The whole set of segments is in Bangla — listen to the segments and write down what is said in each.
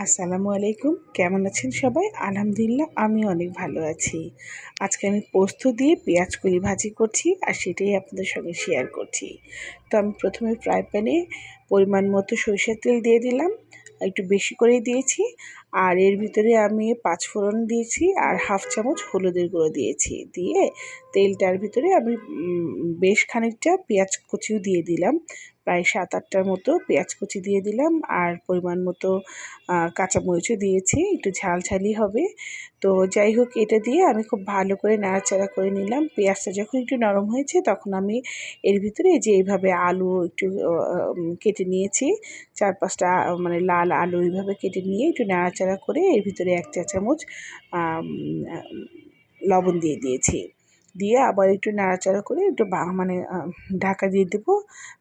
আসসালামু আলাইকুম। কেমন আছেন সবাই? আলহামদুলিল্লাহ আমি অনেক ভালো আছি। আজকে আমি পোস্ত দিয়ে পেঁয়াজ কলি ভাজি করছি আর সেটাই আপনাদের সঙ্গে শেয়ার করছি। তো আমি প্রথমে ফ্রাই প্যানে পরিমাণ মতো সরিষার তেল দিয়ে দিলাম, একটু বেশি করেই দিয়েছি। আর এর ভিতরে আমি ৫ ফোড়ন দিয়েছি আর হাফ চামচ হলুদের গুঁড়ো দিয়েছি। দিয়ে তেলটার ভিতরে আমি বেশ খানিকটা পেঁয়াজ কুচিও দিয়ে দিলাম। প্রায় ৭-৮টার মতো পেঁয়াজ কুচি দিয়ে দিলাম আর পরিমাণ মতো কাঁচামরিচও দিয়েছি, একটু ঝালঝালি হবে। তো যাই হোক, এটা দিয়ে আমি খুব ভালো করে নাড়াচাড়া করে নিলাম। পেঁয়াজটা যখন একটু নরম হয়েছে তখন আমি এর ভিতরে যে এইভাবে আলু একটু কেটে নিয়েছি, ৪-৫টা মানে লাল আলু এইভাবে কেটে নিয়ে একটু নাড়াচাড়া করে এর ভিতরে ১ চা চামচ লবণ দিয়ে দিয়েছি। দিয়ে আবার একটু নাড়াচাড়া করে একটু মানে ঢাকা দিয়ে দেবো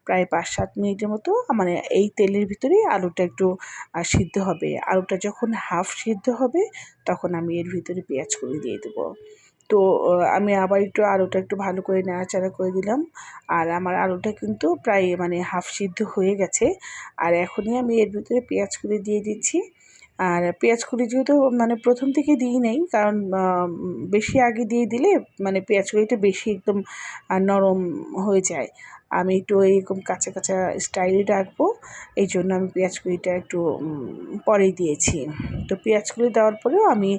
প্রায় ৫-৭ মিনিটের মতো। মানে এই তেলের ভিতরেই আলুটা একটু সিদ্ধ হবে। আলুটা যখন হাফ সিদ্ধ হবে তখন আমি এর ভিতরে পেঁয়াজ কলি দিয়ে দেবো। তো আমি আবার একটু আলুটা একটু ভালো করে নাড়াচাড়া করে দিলাম। আর আমার আলুটা কিন্তু প্রায় মানে হাফ সিদ্ধ হয়ে গেছে। আর এখনই আমি এর ভিতরে পেঁয়াজ কলি দিয়ে দিচ্ছি। আর পেঁয়াজ কলি যেহেতু মানে প্রথম থেকে দিই নাই, কারণ বেশি আগে দিয়ে দিলে মানে পেঁয়াজ কলিটা বেশি একদম নরম হয়ে যায়। আমি একটু এরকম কাঁচা কাঁচা স্টাইলে রাখবো, এই জন্য আমি পেঁয়াজ কলিটা একটু পরেই দিয়েছি। তো পেঁয়াজ কলি দেওয়ার পরেও আমি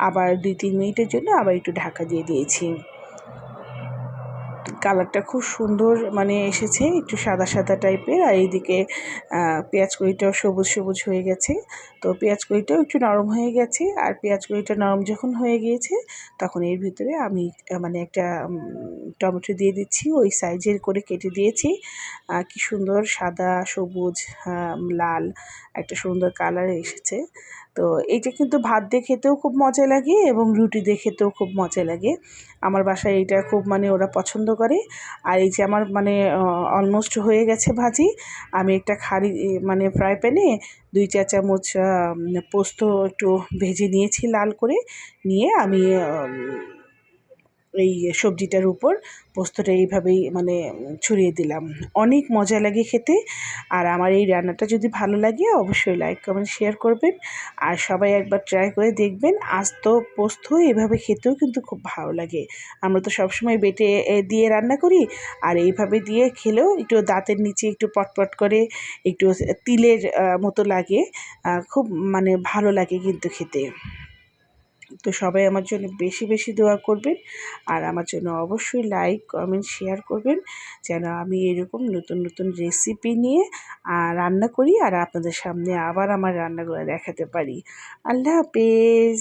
আবার ২-৩ মিনিটের জন্য আবার একটু ঢাকা দিয়ে দিয়েছি। কালারটা খুব সুন্দর মানে এসেছে, একটু সাদা সাদা টাইপের। আর এইদিকে পেঁয়াজ কলিটাও সবুজ সবুজ হয়ে গেছে। তো পেঁয়াজ কলিটাও একটু নরম হয়ে গেছে। আর পেঁয়াজ কলিটা নরম যখন হয়ে গিয়েছে তখন এর ভিতরে আমি মানে একটা টমেটো দিয়ে দিচ্ছি, ওই সাইজের করে কেটে দিয়েছি। কি সুন্দর সাদা সবুজ লাল একটা সুন্দর কালার এসেছে। তো এইটা কিন্তু ভাত দিয়ে খেতেও খুব মজা লাগে এবং রুটি দিয়ে খেতেও খুব মজা লাগে। আমার বাসায় এইটা খুব মানে ওরা পছন্দ করে। আর এই যে আমার মানে অলমোস্ট হয়ে গেছে ভাজি। আমি একটা মানে ফ্রাই প্যানে ২-৪ চামচ পোস্ত একটু ভেজে নিয়েছি লাল করে। নিয়ে আমি এই সবজিটার উপর পোস্তটা এইভাবেই মানে ছড়িয়ে দিলাম। অনেক মজা লাগে খেতে। আর আমার এই রান্নাটা যদি ভালো লাগে অবশ্যই লাইক, কমেন্ট, শেয়ার করবেন। আর সবাই একবার ট্রাই করে দেখবেন। আস্ত পোস্ত এভাবে খেতেও কিন্তু খুব ভালো লাগে। আমরা তো সবসময় বেটে দিয়ে রান্না করি, আর এইভাবে দিয়ে খেলেও একটু দাঁতের নিচে একটু পটপট করে একটু তিলের মতো লাগে। খুব মানে ভালো লাগে কিন্তু খেতে। তো সবাই আমার জন্য বেশি বেশি দোয়া করবেন। আর আমার জন্য অবশ্যই লাইক, কমেন্ট, শেয়ার করবেন, যেন আমি এরকম নতুন নতুন রেসিপি নিয়ে রান্না করি আর আপনাদের সামনে আবার আমার রান্নাগুলো দেখাতে পারি। আল্লাহ হাফেজ।